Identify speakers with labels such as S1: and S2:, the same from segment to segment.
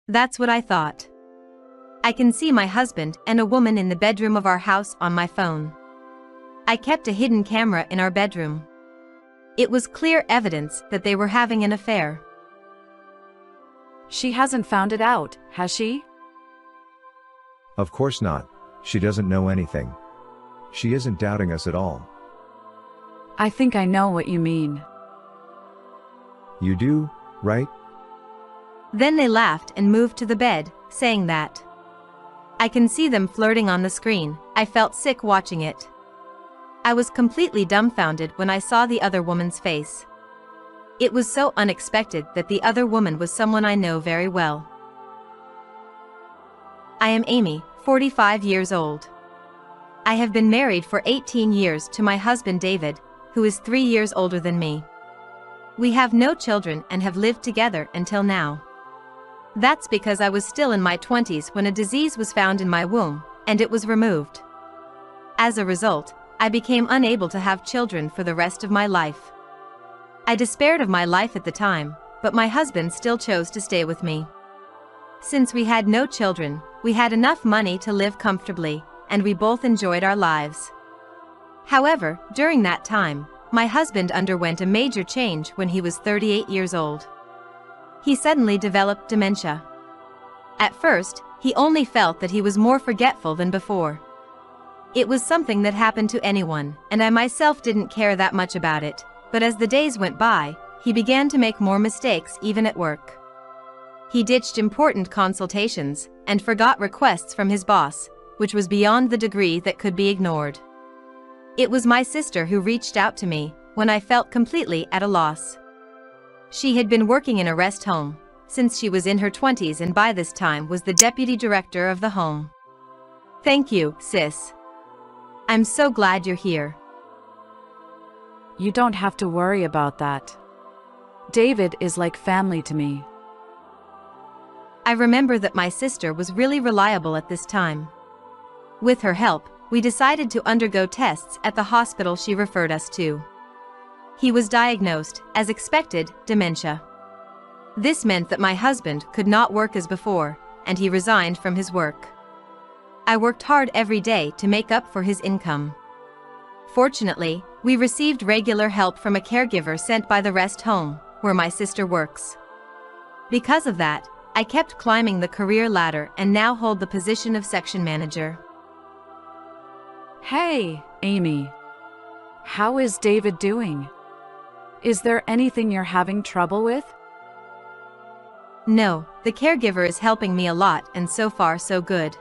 S1: That's what I thought. I can see my husband and a woman in the bedroom of our house on my phone. I kept a hidden camera in our bedroom. It was clear evidence that they were having an affair.
S2: She hasn't found it out, has she?
S3: Of course not. She doesn't know anything. She isn't doubting us at all.
S2: I think I know what you mean.
S3: You do, right?
S1: Then they laughed and moved to the bed, saying that. I can see them flirting on the screen. I felt sick watching it. I was completely dumbfounded when I saw the other woman's face. It was so unexpected that the other woman was someone I know very well. I am Amy, 45 years old. I have been married for 18 years to my husband David, who is 3 years older than me. We have no children and have lived together until now. That's because I was still in my 20s when a disease was found in my womb, and it was removed. As a result, I became unable to have children for the rest of my life. I despaired of my life at the time, but my husband still chose to stay with me. Since we had no children, we had enough money to live comfortably, and we both enjoyed our lives. However, during that time, my husband underwent a major change when he was 38 years old. He suddenly developed dementia. At first, he only felt that he was more forgetful than before. It was something that happened to anyone, and I myself didn't care that much about it, but as the days went by, he began to make more mistakes even at work. He ditched important consultations, and forgot requests from his boss, which was beyond the degree that could be ignored. It was my sister who reached out to me, when I felt completely at a loss. She had been working in a rest home, since she was in her 20s and by this time was the deputy director of the home. Thank you, sis. I'm so glad you're here.
S2: You don't have to worry about that. David is like family to me.
S1: I remember that my sister was really reliable at this time. With her help, we decided to undergo tests at the hospital she referred us to. He was diagnosed, as expected, dementia. This meant that my husband could not work as before, and he resigned from his work. I worked hard every day to make up for his income. Fortunately, we received regular help from a caregiver sent by the rest home, where my sister works. Because of that, I kept climbing the career ladder and now hold the position of section manager.
S2: Hey, Amy. How is David doing? Is there anything you're having trouble with?
S1: No, the caregiver is helping me a lot and so far so good.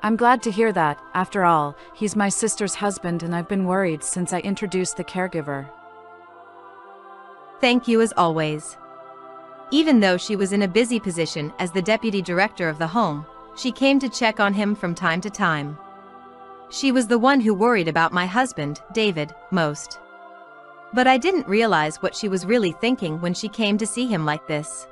S2: I'm glad to hear that. After all, he's my sister's husband and I've been worried since I introduced the caregiver.
S1: Thank you as always. Even though she was in a busy position as the deputy director of the home, she came to check on him from time to time. She was the one who worried about my husband, David, most. But I didn't realize what she was really thinking when she came to see him like this.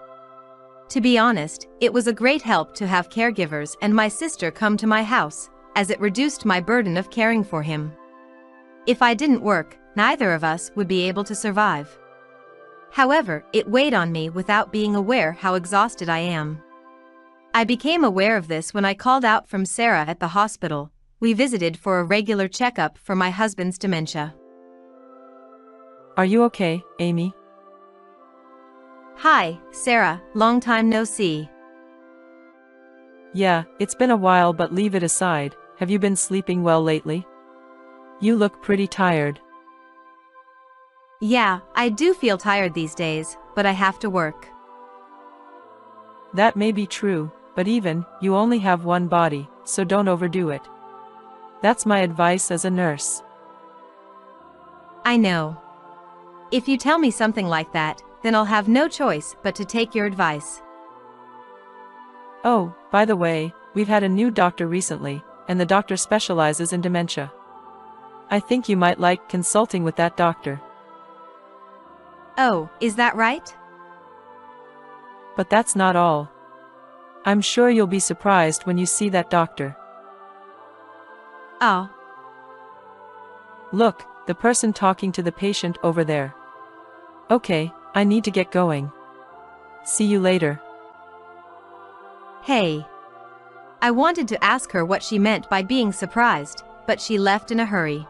S1: To be honest, it was a great help to have caregivers and my sister come to my house, as it reduced my burden of caring for him. If I didn't work, neither of us would be able to survive. However, it weighed on me without being aware how exhausted I am. I became aware of this when I called out from Sarah at the hospital. We visited for a regular checkup for my husband's dementia.
S4: Are you okay, Amy?
S1: Hi, Sarah, long time no see.
S4: Yeah, it's been a while, but leave it aside. Have you been sleeping well lately? You look pretty tired.
S1: Yeah, I do feel tired these days, but I have to work.
S4: That may be true, but you only have one body, so don't overdo it. That's my advice as a nurse.
S1: I know. If you tell me something like that, then I'll have no choice but to take your advice.
S4: Oh, by the way, we've had a new doctor recently, and the doctor specializes in dementia. I think you might like consulting with that doctor.
S1: Oh, is that right?
S4: But that's not all. I'm sure you'll be surprised when you see that doctor.
S1: Oh.
S4: Look, the person talking to the patient over there. Okay, I need to get going. See you later.
S1: Hey. I wanted to ask her what she meant by being surprised, but she left in a hurry.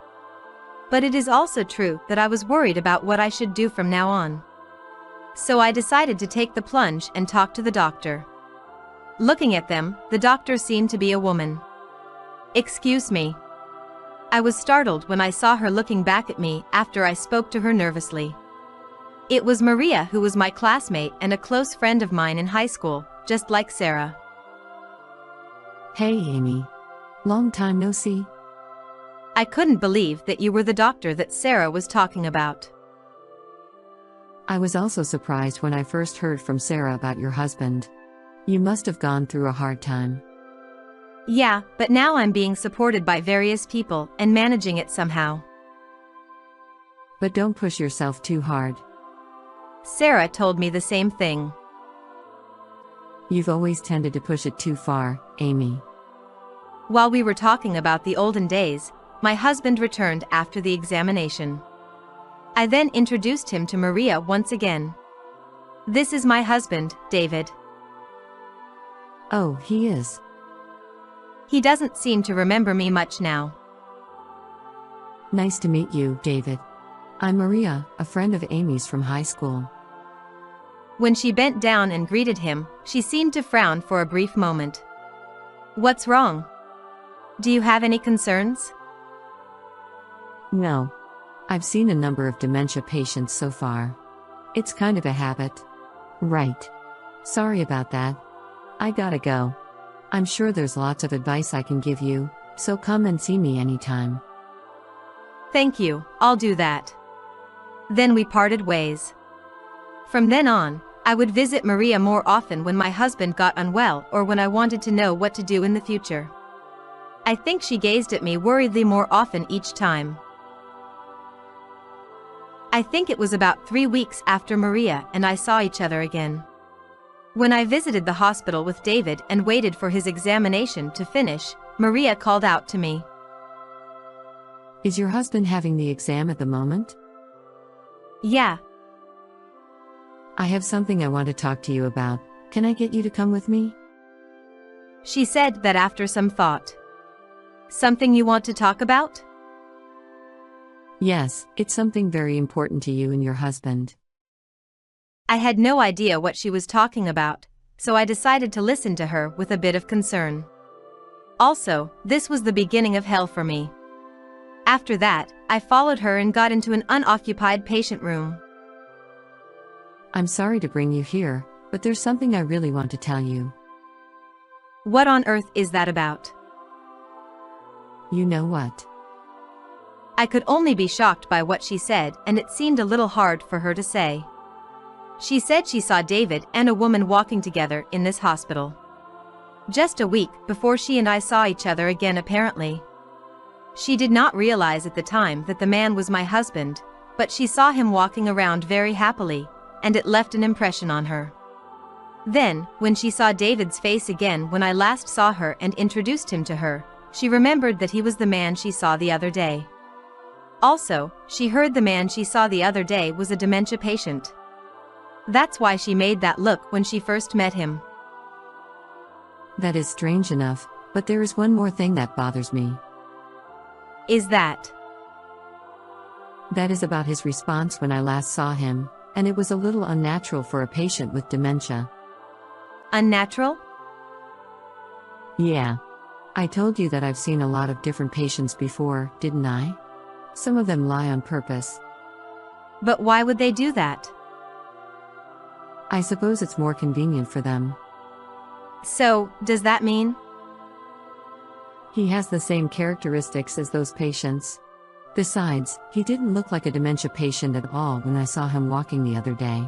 S1: But it is also true that I was worried about what I should do from now on. So I decided to take the plunge and talk to the doctor. Looking at them, the doctor seemed to be a woman. Excuse me. I was startled when I saw her looking back at me after I spoke to her nervously. It was Maria, who was my classmate and a close friend of mine in high school, just like Sarah.
S5: Hey Amy. Long time no see.
S1: I couldn't believe that you were the doctor that Sarah was talking about.
S5: I was also surprised when I first heard from Sarah about your husband. You must have gone through a hard time.
S1: Yeah, but now I'm being supported by various people and managing it somehow.
S5: But don't push yourself too hard.
S1: Sarah told me the same thing.
S5: You've always tended to push it too far, Amy.
S1: While we were talking about the olden days, my husband returned after the examination. I then introduced him to Maria once again. This is my husband, David.
S5: Oh, he is.
S1: He doesn't seem to remember me much now.
S5: Nice to meet you, David. I'm Maria, a friend of Amy's from high school.
S1: When she bent down and greeted him, she seemed to frown for a brief moment. What's wrong? Do you have any concerns?
S5: No. I've seen a number of dementia patients so far. It's kind of a habit. Right. Sorry about that. I gotta go. I'm sure there's lots of advice I can give you, so come and see me anytime.
S1: Thank you, I'll do that. Then we parted ways. From then on, I would visit Maria more often when my husband got unwell or when I wanted to know what to do in the future. I think she gazed at me worriedly more often each time. I think it was about 3 weeks after Maria and I saw each other again. When I visited the hospital with David and waited for his examination to finish, Maria called out to me.
S5: Is your husband having the exam at the moment?
S1: Yeah.
S5: I have something I want to talk to you about. Can I get you to come with me?
S1: She said that after some thought. Something you want to talk about?
S5: Yes, it's something very important to you and your husband.
S1: I had no idea what she was talking about, so I decided to listen to her with a bit of concern. Also, this was the beginning of hell for me. After that, I followed her and got into an unoccupied patient room.
S5: I'm sorry to bring you here, but there's something I really want to tell you.
S1: What on earth is that about?
S5: You know what?
S1: I could only be shocked by what she said, and it seemed a little hard for her to say. She said she saw David and a woman walking together in this hospital. Just a week before she and I saw each other again apparently. She did not realize at the time that the man was my husband, but she saw him walking around very happily, and it left an impression on her. Then, when she saw David's face again when I last saw her and introduced him to her, she remembered that he was the man she saw the other day. Also, she heard the man she saw the other day was a dementia patient. That's why she made that look when she first met him.
S5: That is strange enough, but there is one more thing that bothers me.
S1: Is that?
S5: That is about his response when I last saw him, and it was a little unnatural for a patient with dementia.
S1: Unnatural?
S5: Yeah. I told you that I've seen a lot of different patients before, didn't I? Some of them lie on purpose.
S1: But why would they do that?
S5: I suppose it's more convenient for them.
S1: So, does that mean?
S5: He has the same characteristics as those patients. Besides, he didn't look like a dementia patient at all when I saw him walking the other day.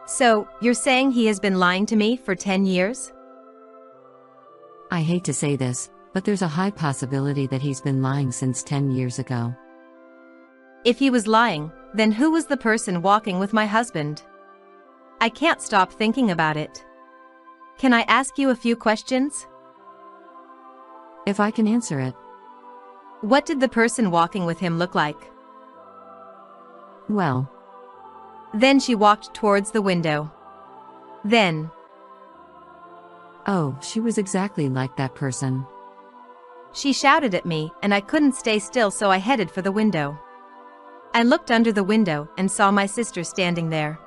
S1: So, you're saying he has been lying to me for 10 years?
S5: I hate to say this, but there's a high possibility that he's been lying since 10 years ago.
S1: If he was lying, then who was the person walking with my husband? I can't stop thinking about it. Can I ask you a few questions?
S5: If I can answer it.
S1: What did the person walking with him look like?
S5: Well.
S1: Then she walked towards the window. Then.
S5: Oh, she was exactly like that person.
S1: She shouted at me, and I couldn't stay still, so I headed for the window. I looked under the window and saw my sister standing there.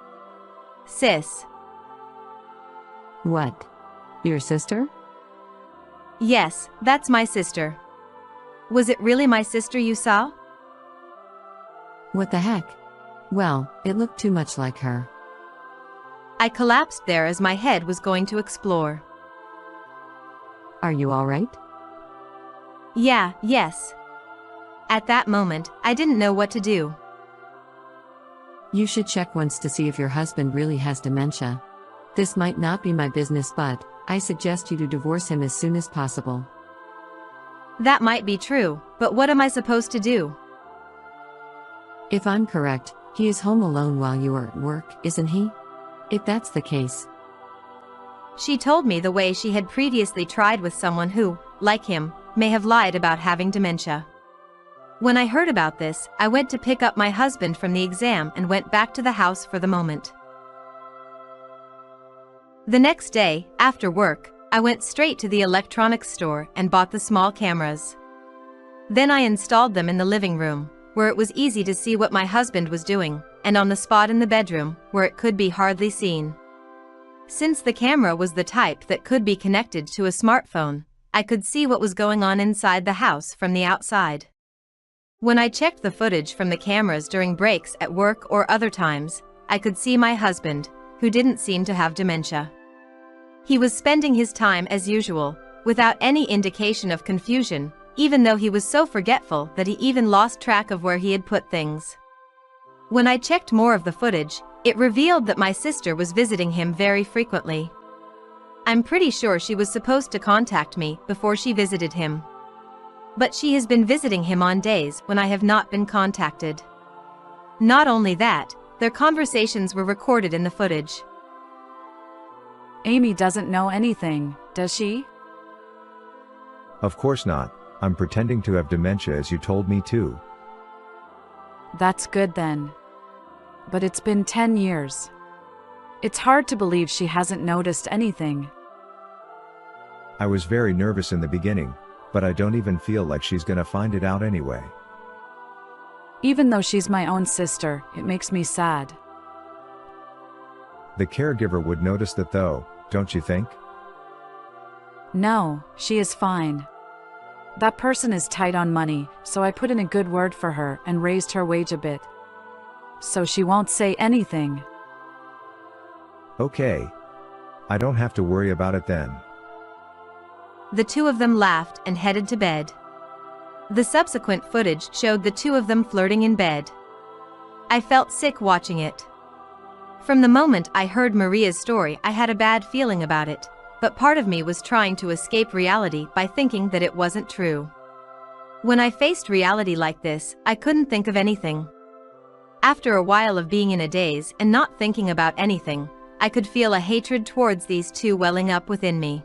S1: Sis.
S5: What? Your sister?
S1: Yes, that's my sister. Was it really my sister you saw?
S5: What the heck? Well, it looked too much like her.
S1: I collapsed there as my head was going to explode.
S5: Are you alright?
S1: Yes. At that moment, I didn't know what to do.
S5: You should check once to see if your husband really has dementia. This might not be my business, but I suggest you to divorce him as soon as possible.
S1: That might be true, but what am I supposed to do?
S5: If I'm correct, he is home alone while you are at work, isn't he? If that's the case.
S1: She told me the way she had previously tried with someone who, like him, may have lied about having dementia. When I heard about this, I went to pick up my husband from the exam and went back to the house for the moment. The next day, after work, I went straight to the electronics store and bought the small cameras. Then I installed them in the living room, where it was easy to see what my husband was doing, and on the spot in the bedroom, where it could be hardly seen. Since the camera was the type that could be connected to a smartphone, I could see what was going on inside the house from the outside. When I checked the footage from the cameras during breaks at work or other times, I could see my husband, who didn't seem to have dementia. He was spending his time as usual, without any indication of confusion, even though he was so forgetful that he even lost track of where he had put things. When I checked more of the footage, it revealed that my sister was visiting him very frequently. I'm pretty sure she was supposed to contact me before she visited him. But she has been visiting him on days when I have not been contacted. Not only that, their conversations were recorded in the footage.
S2: Amy doesn't know anything, does she?
S3: Of course not. I'm pretending to have dementia as you told me to.
S2: That's good then. But it's been 10 years. It's hard to believe she hasn't noticed anything.
S3: I was very nervous in the beginning, but I don't even feel like she's gonna find it out anyway.
S2: Even though she's my own sister, it makes me sad.
S3: The caregiver would notice that though, don't you think?
S2: No, she is fine. That person is tight on money, so I put in a good word for her and raised her wage a bit. So she won't say anything.
S3: Okay. I don't have to worry about it then.
S1: The two of them laughed and headed to bed. The subsequent footage showed the two of them flirting in bed. I felt sick watching it. From the moment I heard Maria's story, I had a bad feeling about it, but part of me was trying to escape reality by thinking that it wasn't true. When I faced reality like this, I couldn't think of anything. After a while of being in a daze and not thinking about anything, I could feel a hatred towards these two welling up within me.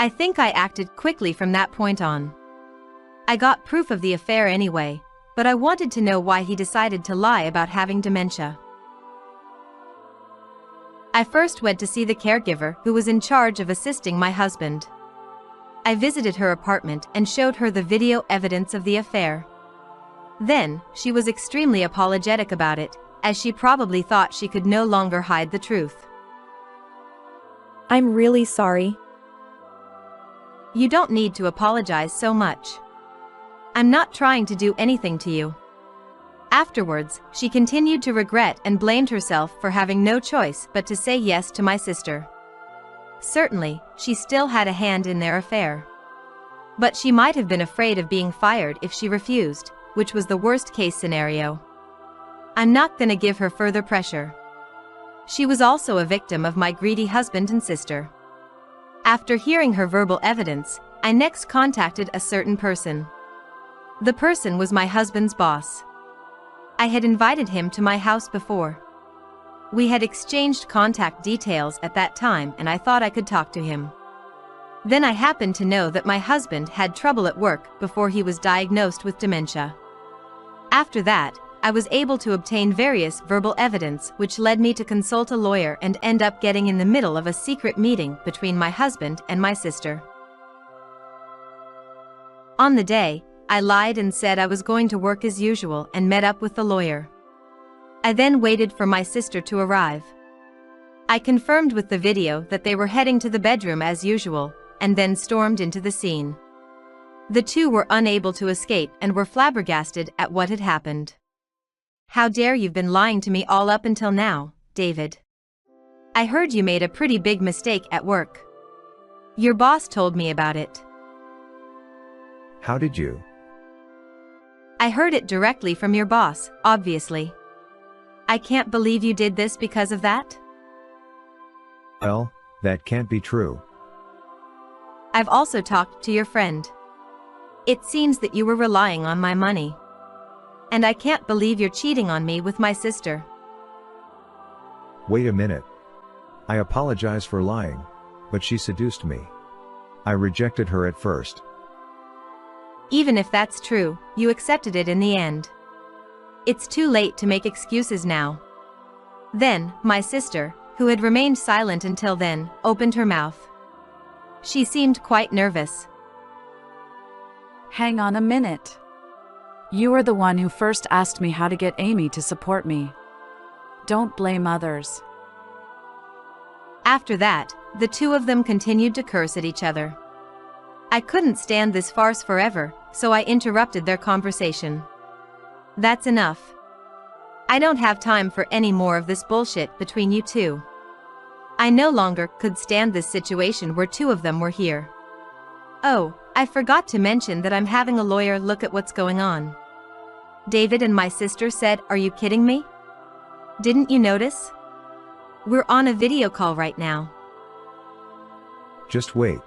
S1: I think I acted quickly from that point on. I got proof of the affair anyway, but I wanted to know why he decided to lie about having dementia. I first went to see the caregiver who was in charge of assisting my husband. I visited her apartment and showed her the video evidence of the affair. Then, she was extremely apologetic about it, as she probably thought she could no longer hide the truth.
S6: I'm really sorry.
S1: You don't need to apologize so much. I'm not trying to do anything to you. Afterwards, she continued to regret and blamed herself for having no choice but to say yes to my sister. Certainly, she still had a hand in their affair. But she might have been afraid of being fired if she refused, which was the worst-case scenario. I'm not gonna give her further pressure. She was also a victim of my greedy husband and sister. After hearing her verbal evidence, I next contacted a certain person. The person was my husband's boss. I had invited him to my house before. We had exchanged contact details at that time and I thought I could talk to him. Then I happened to know that my husband had trouble at work before he was diagnosed with dementia. After that, I was able to obtain various verbal evidence which led me to consult a lawyer and end up getting in the middle of a secret meeting between my husband and my sister. On the day, I lied and said I was going to work as usual and met up with the lawyer. I then waited for my sister to arrive. I confirmed with the video that they were heading to the bedroom as usual, and then stormed into the scene. The two were unable to escape and were flabbergasted at what had happened. "How dare you've been lying to me all up until now, David. I heard you made a pretty big mistake at work. Your boss told me about it."
S3: How did you?
S1: "I heard it directly from your boss, obviously. I can't believe you did this because of that."
S3: Well, that can't be true.
S1: "I've also talked to your friend. It seems that you were relying on my money. And I can't believe you're cheating on me with my sister."
S3: Wait a minute. I apologize for lying, but she seduced me. I rejected her at first.
S1: "Even if that's true, you accepted it in the end. It's too late to make excuses now." Then, my sister, who had remained silent until then, opened her mouth. She seemed quite nervous.
S2: Hang on a minute. You were the one who first asked me how to get Amy to support me. Don't blame others.
S1: After that, the two of them continued to curse at each other. I couldn't stand this farce forever, so I interrupted their conversation. "That's enough. I don't have time for any more of this bullshit between you two. I no longer could stand this situation where two of them were here. Oh, I forgot to mention that I'm having a lawyer look at what's going on." David and my sister said, "Are you kidding me? Didn't you notice? We're on a video call right now."
S3: Just wait.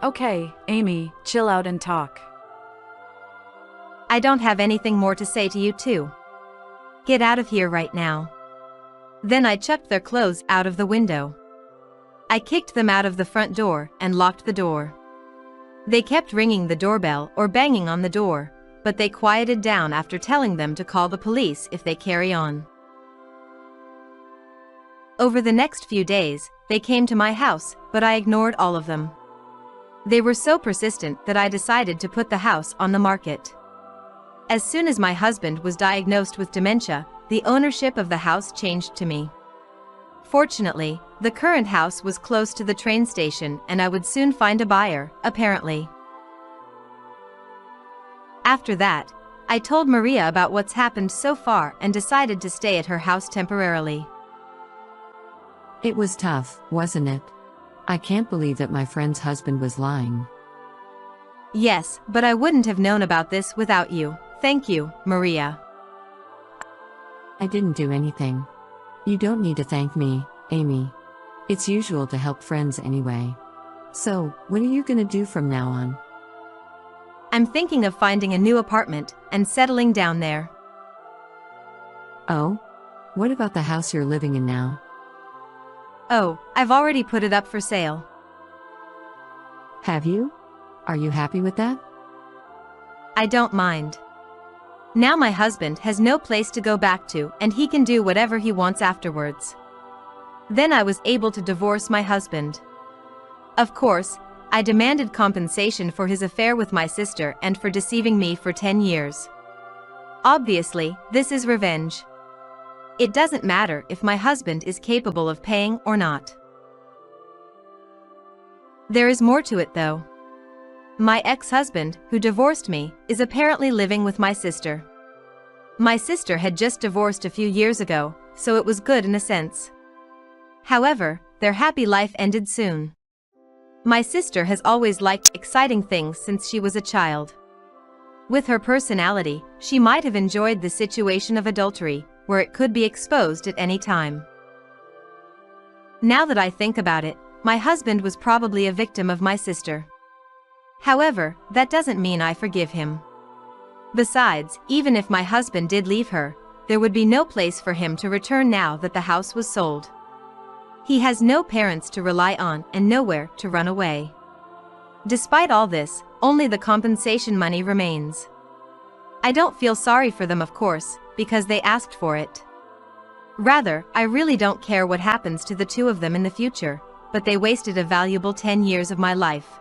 S2: Okay, Amy, chill out and talk.
S1: "I don't have anything more to say to you two. Get out of here right now." Then I chucked their clothes out of the window. I kicked them out of the front door and locked the door. They kept ringing the doorbell or banging on the door, but they quieted down after telling them to call the police if they carry on. Over the next few days, they came to my house, but I ignored all of them. They were so persistent that I decided to put the house on the market. As soon as my husband was diagnosed with dementia, the ownership of the house changed to me. Fortunately, the current house was close to the train station and I would soon find a buyer, apparently. After that, I told Maria about what's happened so far and decided to stay at her house temporarily.
S5: It was tough, wasn't it? I can't believe that my friend's husband was lying.
S1: Yes, but I wouldn't have known about this without you. Thank you, Maria.
S5: I didn't do anything. You don't need to thank me, Amy. It's usual to help friends anyway. So, what are you gonna do from now on?
S1: I'm thinking of finding a new apartment and settling down there.
S5: Oh? What about the house you're living in now?
S1: Oh, I've already put it up for sale.
S5: Have you? Are you happy with that?
S1: I don't mind. Now my husband has no place to go back to and he can do whatever he wants afterwards. Then I was able to divorce my husband. Of course, I demanded compensation for his affair with my sister and for deceiving me for 10 years. Obviously, this is revenge. It doesn't matter if my husband is capable of paying or not. There is more to it though. My ex-husband, who divorced me, is apparently living with my sister. My sister had just divorced a few years ago, so it was good in a sense. However, their happy life ended soon. My sister has always liked exciting things since she was a child. With her personality, she might have enjoyed the situation of adultery, where it could be exposed at any time. Now that I think about it, my husband was probably a victim of my sister. However, that doesn't mean I forgive him. Besides, even if my husband did leave her, there would be no place for him to return now that the house was sold. He has no parents to rely on and nowhere to run away. Despite all this, only the compensation money remains. I don't feel sorry for them, of course, because they asked for it. Rather, I really don't care what happens to the two of them in the future, but they wasted a valuable 10 years of my life.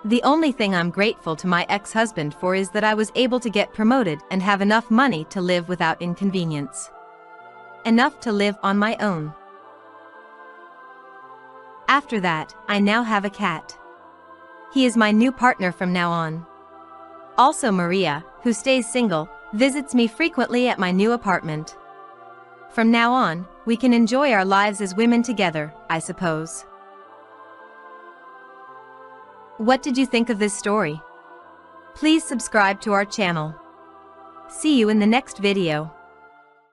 S1: The only thing I'm grateful to my ex-husband for is that I was able to get promoted and have enough money to live without inconvenience. Enough to live on my own. After that, I now have a cat. He is my new partner from now on. Also Maria, who stays single, visits me frequently at my new apartment. From now on, we can enjoy our lives as women together, I suppose. What did you think of this story? Please subscribe to our channel. See you in the next video.